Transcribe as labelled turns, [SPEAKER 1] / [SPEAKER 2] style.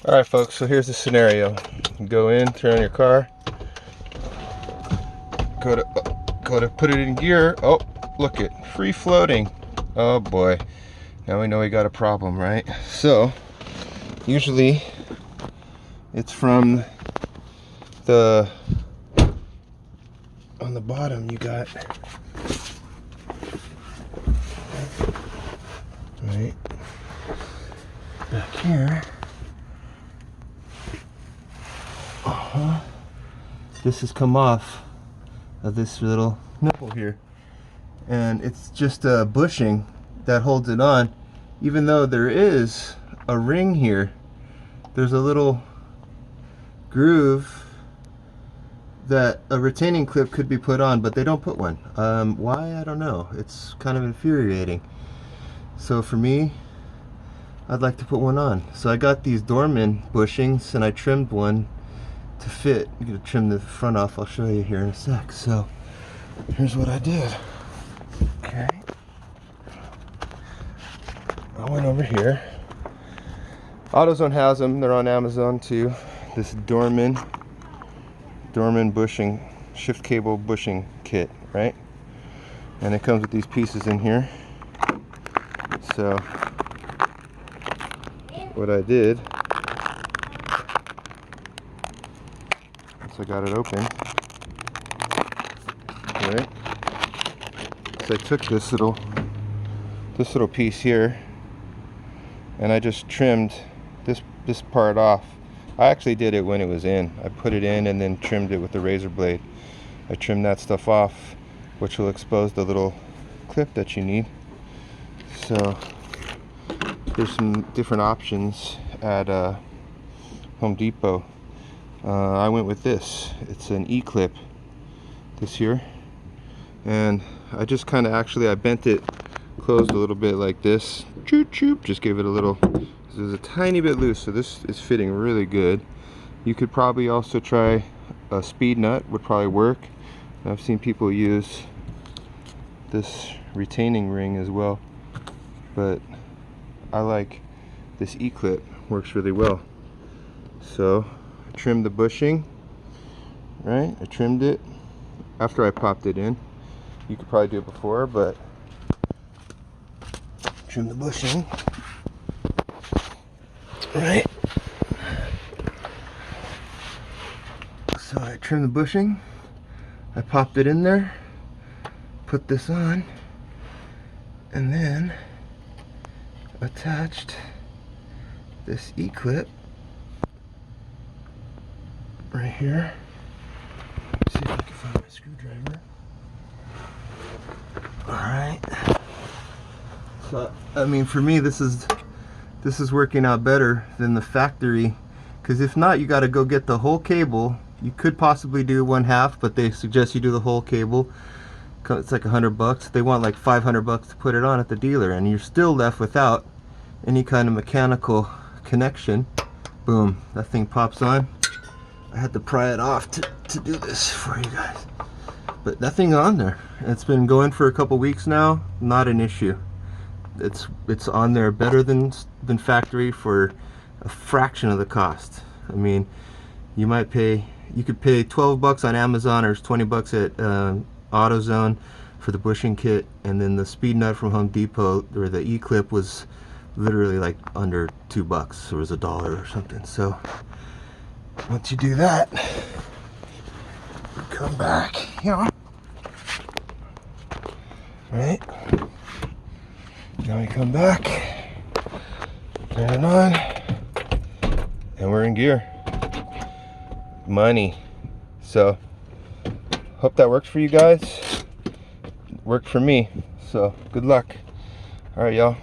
[SPEAKER 1] Alright folks, so here's the scenario. You go in, turn on your car, go to put it in gear. Oh, look it, free floating. Oh boy, now we know we got a problem, right? So usually it's from the on the bottom you got right back here. This has come off of this little nipple here, and it's just a bushing that holds it on. Even though there is a ring here, there's a little groove that a retaining clip could be put on, but they don't put one. Why? I don't know. It's kind of infuriating. So for me, I'd like to put one on. So I got these Dorman bushings and I trimmed one to fit. I'm gonna trim the front off. I'll show you here in a sec. So here's what I did. Okay, I went over here. AutoZone has them. They're on Amazon too. This Dorman bushing, shift cable bushing kit, right? And it comes with these pieces in here. So what I did, so I got it open, right? So I took this little piece here and I just trimmed this part off. I actually did it when it was in. I put it in and then trimmed it with the razor blade. I trimmed that stuff off, which will expose the little clip that you need. So there's some different options at Home Depot. I went with this. It's an E-clip, this here, and I just kind of I bent it closed a little bit like this. Choop choop. Just gave it a little. This is a tiny bit loose, so this is fitting really good. You could probably also try a speed nut. Would probably work. I've seen people use this retaining ring as well, but I like this E-clip. Works really well. So I trimmed the bushing, right? I trimmed it after I popped it in. You could probably do it before, but trim the bushing, right? So I trimmed the bushing, I popped it in there, put this on, and then attached this E-clip right here. Let's see if I can find my screwdriver. Alright. So I mean, for me this is working out better than the factory, because if not, you got to go get the whole cable. You could possibly do one half, but they suggest you do the whole cable. It's like $100. They want like $500 to put it on at the dealer, and you're still left without any kind of mechanical connection. Boom, that thing pops on. I had to pry it off to do this for you guys, but that thing's on there. It's been going for a couple weeks now. Not an issue. It's on there better than factory for a fraction of the cost. I mean, you could pay 12 bucks on Amazon, or 20 bucks at AutoZone for the bushing kit, and then the speed nut from Home Depot, or the E-clip, was literally like under $2. It was $1 or something. So once you do that, you come back, right? Now we come back, turn it on, and we're in gear. Money. So hope that works for you guys. Worked for me. So good luck. All right, y'all.